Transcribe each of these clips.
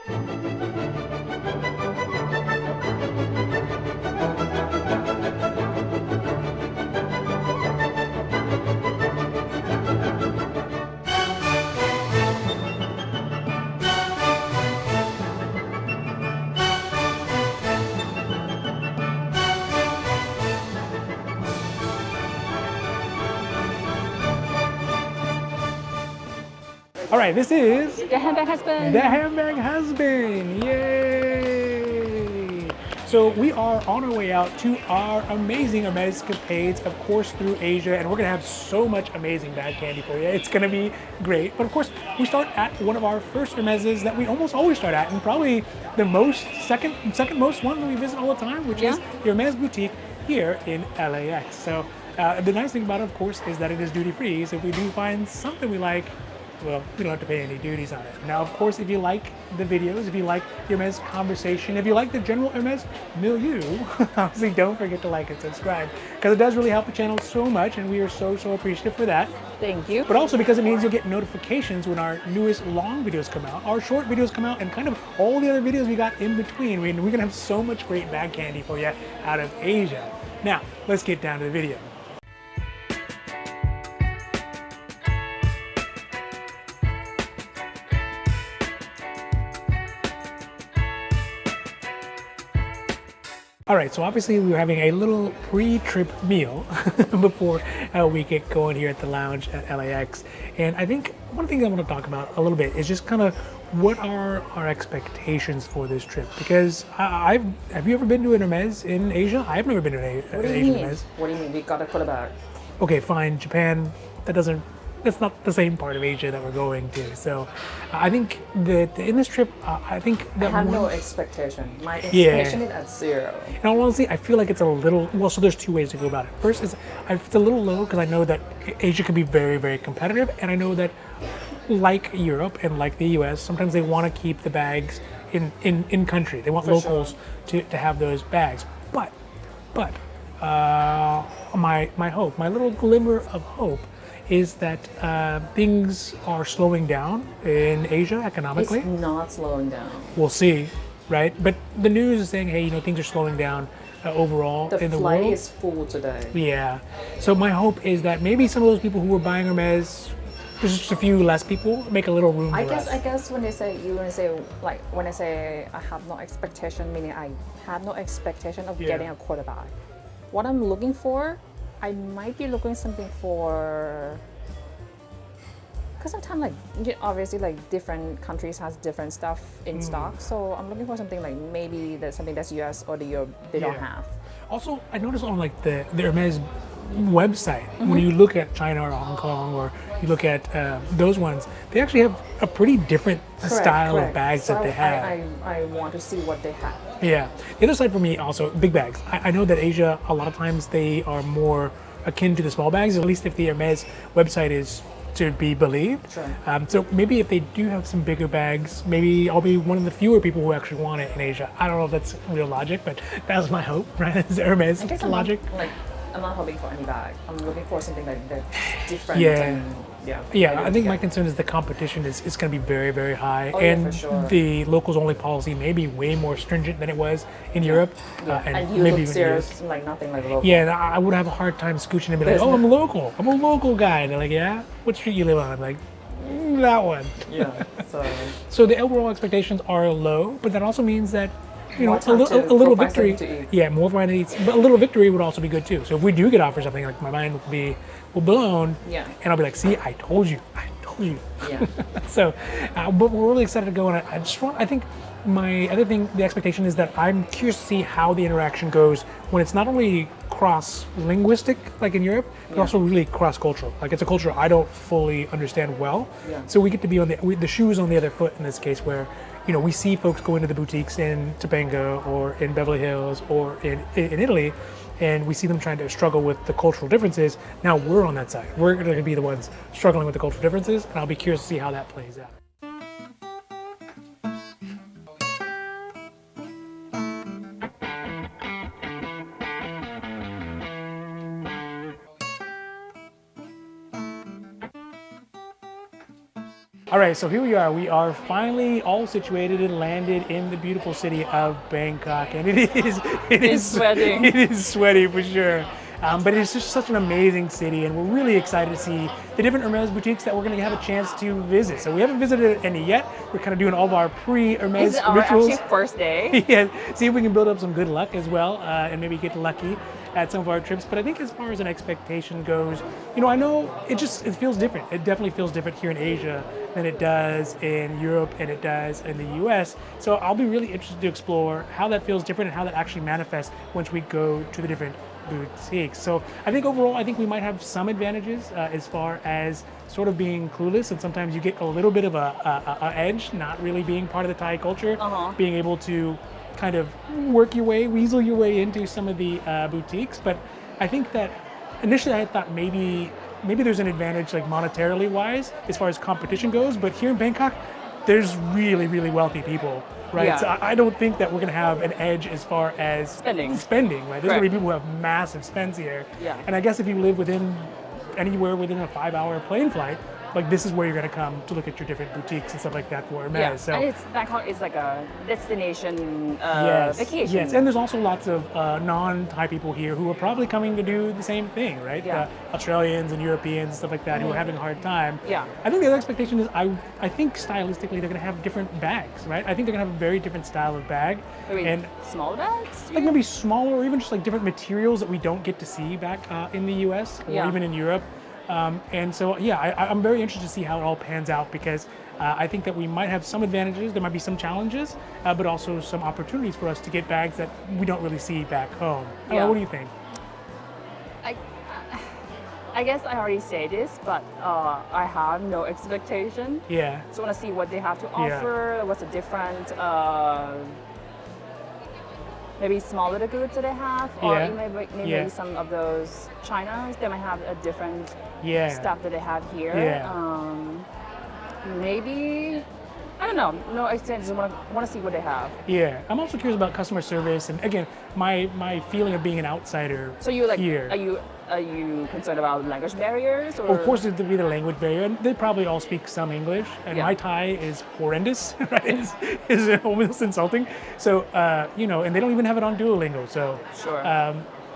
All right, this is The Handbag Husband. the Handbag Husband. Yay! So we are on our way out to our amazing Hermescapades, of course, through Asia, and we're gonna have so much amazing bag candy for you. It's gonna be great. But of course, we start at one of our first Hermeses that we almost always start at, and probably the second most one that we visit all the time, which is the Hermes boutique here in LAX. So the nice thing about it, of course, is that it is duty free. So if we do find something we like, well, we don't have to pay any duties on it. Now, of course, if you like the videos, if you like Hermes conversation, if you like the general Hermes milieu, obviously don't forget to like and subscribe, because it does really help the channel so much, and we are so appreciative for that. Thank you. But also because it means you'll get notifications when our newest long videos come out, our short videos come out, and kind of all the other videos we got in between. We're gonna have so much great bag candy for you out of Asia. Now, let's get down to the video. All right, so obviously we were having a little pre-trip meal before we get going here at the lounge at LAX. And I think one thing I want to talk about a little bit is just kind of what are our expectations for this trip? Because have you ever been to an Hermes in Asia? I've never been to an Asian Hermes. What do you mean? We got a quota bag. Okay, fine, Japan, that's not the same part of Asia that we're going to. So I think that in this trip, I think that I have no expectation. My expectation is at zero. And honestly, I feel like it's a little, well, so there's two ways to go about it. First is it's a little low because I know that Asia can be very competitive, and I know that like Europe and like the US, sometimes they want to keep the bags in country. They want locals to have those bags. But my hope, my little glimmer of hope, is that things are slowing down in Asia economically. It's not slowing down. We'll see, right? But the news is saying, hey, things are slowing down overall in the world. The flight is full today. Yeah. So my hope is that maybe some of those people who were buying Hermes, there's just a few less people, make a little room for us. I guess when I say I have no expectation, meaning I have no expectation of getting a quota bag. What I'm looking for, I might be looking something for, because sometimes obviously different countries has different stuff in stock, so I'm looking for something like maybe there's something that's US or the Europe they don't have. Also, I noticed on the Hermes website, when you look at China or Hong Kong, or you look at those ones, they actually have a pretty different style of bags so that they have. I want to see what they have. Yeah. The other side for me also, big bags. I know that Asia, a lot of times they are more akin to the small bags, at least if the Hermes website is to be believed. Sure. So maybe if they do have some bigger bags, maybe I'll be one of the fewer people who actually want it in Asia. I don't know if that's real logic, but that's my hope, right? It's Hermes logic. I'm not hoping for any bag. I'm looking for something that's different. Yeah. Yeah, I think my concern is the competition is going to be very high, for sure. The locals only policy may be way more stringent than it was in Europe, and you maybe look serious, like nothing like local. Yeah, and I would have a hard time scooching and be like, I'm a local guy. And they're like, yeah, what street you live on? I'm like, that one. Yeah. So the overall expectations are low, but that also means that a little victory. Yeah, more fun to eat, but a little victory would also be good too. So if we do get offered something, like my mind will be blown, and I'll be like, see, I told you. Yeah. So, but we're really excited to go, and I think my other thing, the expectation is that I'm curious to see how the interaction goes when it's not only cross-linguistic like in Europe, but also really cross-cultural. Like it's a culture I don't fully understand well. Yeah. So we get to be on the shoes on the other foot in this case, where we see folks go into the boutiques in Topanga or in Beverly Hills or in Italy, and we see them trying to struggle with the cultural differences. Now we're on that side. We're going to be the ones struggling with the cultural differences, and I'll be curious to see how that plays out. All All right, so here we are. We are finally all situated and landed in the beautiful city of Bangkok, and It's sweating. it is sweaty for sure. But it's just such an amazing city, and we're really excited to see the different Hermes boutiques that we're going to have a chance to visit. So we haven't visited any yet. We're kind of doing all of our pre-Hermes This is our rituals. actually first day. Yeah, see if we can build up some good luck as well, and maybe get lucky at some of our trips. But I think as far as an expectation goes, I know it feels different. It definitely feels different here in Asia than it does in Europe and it does in the US. So I'll be really interested to explore how that feels different and how that actually manifests once we go to the different boutiques. So I think overall, I think we might have some advantages as far as sort of being clueless, and sometimes you get a little bit of a edge, not really being part of the Thai culture, being able to kind of weasel your way into some of the boutiques. But I think that initially I thought maybe there's an advantage like monetarily wise as far as competition goes, but here in Bangkok, there's really, really wealthy people, right? Yeah. So I don't think that we're gonna have an edge as far as spending, right? There's gonna be people who have massive spends here. Yeah. And I guess if you live anywhere within a 5-hour plane flight, like this is where you're gonna come to look at your different boutiques and stuff like that for Hermes. Yeah, So and Bangkok is like a destination yes, vacation. yes, and there's also lots of non-Thai people here who are probably coming to do the same thing, right? Yeah. Australians and Europeans and stuff like that who are having a hard time. Yeah. I think the other expectation is I think stylistically they're gonna have different bags, right? I think they're gonna have a very different style of bag. Maybe and small bags? like maybe smaller or even just like different materials that we don't get to see back in the US or even in Europe. And so, yeah, I'm very interested to see how it all pans out because I think that we might have some advantages, there might be some challenges, but also some opportunities for us to get bags that we don't really see back home. What do you think? I guess I already say this, but I have no expectation. Yeah. So I want to see what they have to offer, what's the different, maybe smaller the goods that they have, or maybe some of those Chinas, they might have a different stuff that they have here. Maybe, I don't know, no extent, just want to see what they have. Yeah, I'm also curious about customer service, and again, my feeling of being an outsider. So you like, here. Are you concerned about language barriers? Or? Of course, there'd be the language barrier, and they probably all speak some English, and my Thai is horrendous, right? It's almost insulting. So, and they don't even have it on Duolingo. So,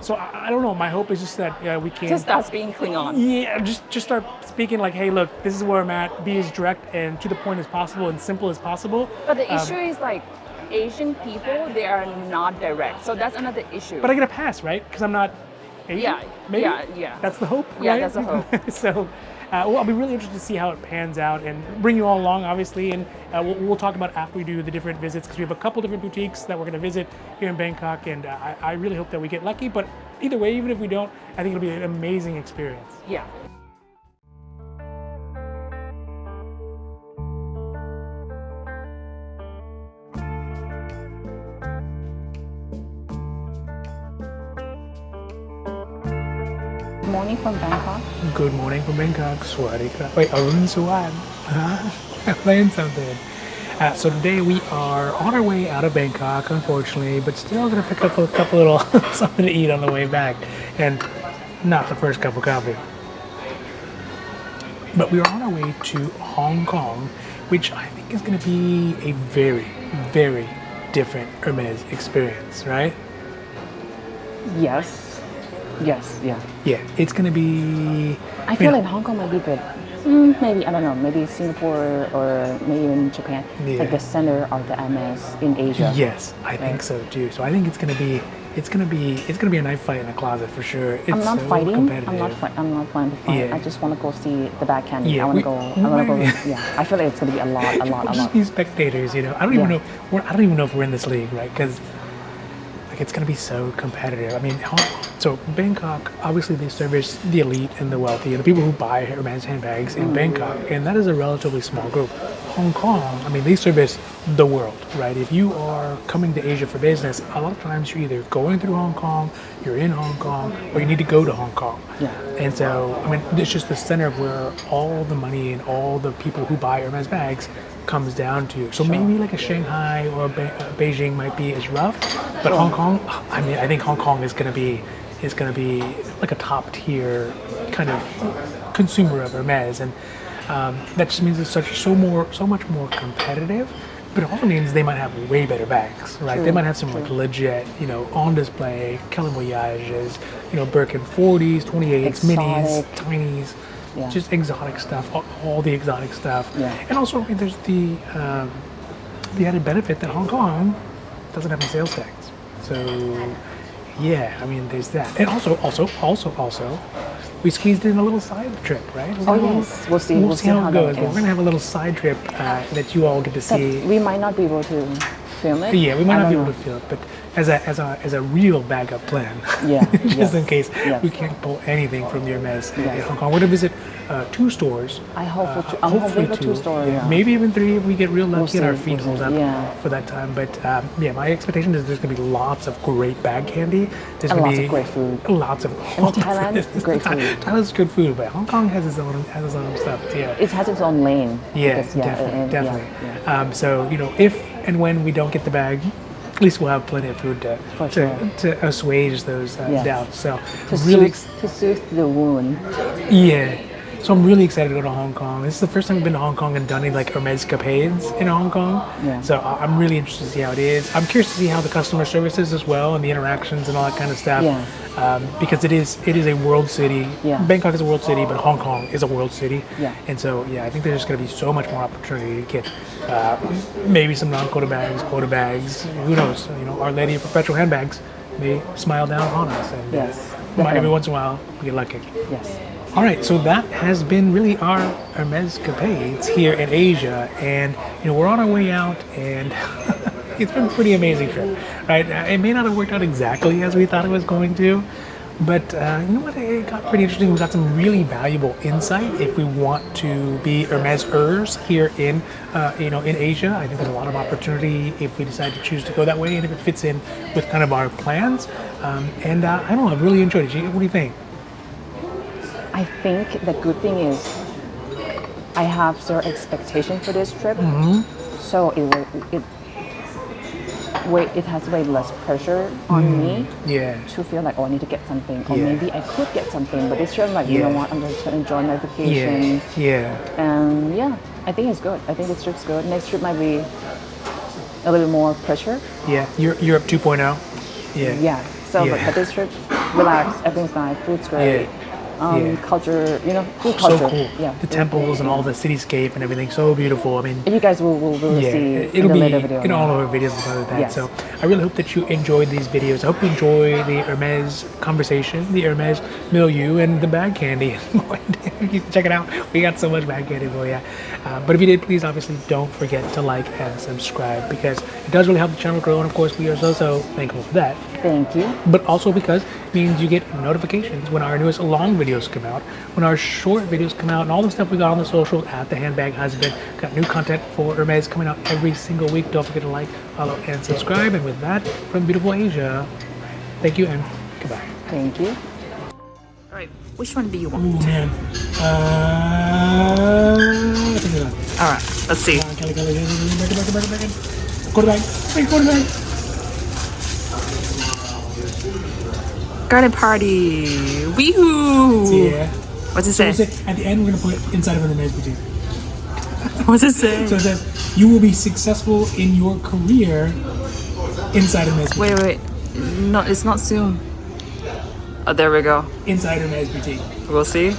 so I don't know. My hope is just that we can just start speaking Klingon. Yeah, just start speaking like, hey, look, this is where I'm at. Be as direct and to the point as possible and simple as possible. But the issue is like Asian people, they are not direct. So that's another issue. But I get a pass, right? Because I'm not Asian. Yeah, maybe. Yeah. That's the hope. Yeah, right? that's the hope. So. I'll be really interested to see how it pans out and bring you all along, obviously, and we'll talk about after we do the different visits because we have a couple different boutiques that we're going to visit here in Bangkok, and I really hope that we get lucky. But either way, even if we don't, I think it'll be an amazing experience. Yeah. Morning from Bangkok. Good morning from Bangkok. Swadika. Wait, Arun Suwan. I'm playing something. So today we are on our way out of Bangkok, unfortunately, but still gonna pick up a couple little something to eat on the way back, and not the first cup of coffee. But we are on our way to Hong Kong, which I think is gonna be a very, very different Hermes experience, right? Yes. Yes, yeah. Yeah, it's gonna be. I feel like Hong Kong might be good. Maybe, I don't know, maybe Singapore or maybe even Japan, like the center of the MS in Asia. Yes, I think so too. So I think it's gonna be a knife fight in a closet for sure. It's I'm not so fighting. competitive. I'm not planning to fight. Yeah. I just want to go see the bag candy. Yeah, I want to go. Yeah, I feel like it's gonna be a lot. We'll just be spectators, I don't even know. I don't even know if we're in this league, right? Because it's going to be so competitive. I mean, so Bangkok, obviously they service the elite and the wealthy and the people who buy Hermes handbags in Bangkok, and that is a relatively small group. Hong Kong, I mean, they service the world, right? If you are coming to Asia for business, a lot of times you're either going through Hong Kong, you're in Hong Kong, or you need to go to Hong Kong. Yeah. And so, I mean, it's just the center of where all the money and all the people who buy Hermes bags comes down to. So maybe like a Shanghai or Beijing might be as rough, but Hong Kong, I mean, I think Hong Kong is going to be like a top tier kind of consumer of Hermes. And That just means it's so much more competitive. But it also means they might have way better bags, right? True, They might have some like legit, on display, Kelly Voyages, Birkin 40s, 28s, minis, Exotic. tinies, Yeah. just exotic stuff, all the exotic stuff. Yeah. And also, I mean, there's the added benefit that Hong Kong doesn't have any sales tax. So, yeah, I mean, there's that. And also, we squeezed in a little side trip, right? Oh yes, we'll see. We'll see how it goes. that But we're gonna have a little side trip that you all get to But see. we might not be able to film it. Yeah, we might I not be don't able to feel it, but as a real backup plan, Yeah, just yes, in case yes. we can't pull anything from the Hermes in Yes. Hong Kong. We're gonna visit 2 stores. I hope for two. I'm Hopefully hoping for 2 stores. Yeah. maybe even 3 if we get real lucky and our see, feet we'll hold see. up Yeah. for that time. But yeah, my expectation is there's gonna be lots of great bag candy. There's And gonna lots be of great food. Lots of. And Thailand, great food. Thailand's good food, but Hong Kong has its own stuff too. It has its own lane. Yeah, because, definitely. yeah. So if and when we don't get the bag, at least we'll have plenty of food For sure. to assuage those Yes. doubts. So To really, soothe the wound. yeah. So I'm really excited to go to Hong Kong. This is the first time I've been to Hong Kong and done any like Hermescapades in Hong Kong. Yeah. So I'm really interested to see how it is. I'm curious to see how the customer service is as well and the interactions and all that kind of stuff. Yeah. Because it is a world city. Yeah. Bangkok is a world city, but Hong Kong is a world city. Yeah. And so yeah, I think there's going to be so much more opportunity to get maybe some non-quota bags, quota bags. Who knows? Our Lady of Perpetual Handbags may smile down upon us, and Yes, every definitely. once in a while we get lucky. Yes. All right, so that has been really our Hermescapades here in Asia, and we're on our way out, and it's been a pretty amazing trip, right? It may not have worked out exactly as we thought it was going to, but you know what? It got pretty interesting. We got some really valuable insight if we want to be Hermesers here in in Asia. I think there's a lot of opportunity if we decide to choose to go that way, and if it fits in with kind of our plans. And I don't know, I've really enjoyed it. What do you think? I think the good thing is I have zero expectation for this trip, so it has way less pressure on me Yeah. to feel like, oh, I need to get something, or Yeah. maybe I could get something, but this trip, like, you know Yeah. what, I'm just gonna enjoy my vacation, Yeah. and yeah, I think it's good. I think this trip's good. Next trip might be a little more pressure. Yeah. Europe 2.0. Yeah. Yeah. So, Yeah. but this trip, relax, everything's nice, food's great. Yeah. Culture, food So culture. cool. Yeah. The temples and all the cityscape and everything, so beautiful. I mean, And you guys will really yeah, see it'll in the be later video. in all of our videos about that. Yes. So I really hope that you enjoyed these videos. I hope you enjoy the Hermes conversation, the Hermes milieu, and the bag candy. You check it out. We got so much bag candy for you. But if you did, please obviously don't forget to like and subscribe because it does really help the channel grow. And of course, we are so thankful for that. Thank you. But also because it means you get notifications when our newest long videos come out, when our short videos come out, and all the stuff we got on the social at the Handbag Husband. Got new content for Hermes coming out every single week. Don't forget to like, follow, and subscribe. And with that, from beautiful Asia, thank you and goodbye. Thank you. All right. Which one do you want? Oh man. All right. Let's see. Kelly, back. Quarterback. Garden party. Weehoo. Yeah. What's it So say? at the end, we're gonna put inside of an Hermes boutique. What's it say? So it says, "You will be successful in your career inside Hermes boutique." Wait. No, it's not soon. Oh, there we go. Inside Hermes boutique. We'll see.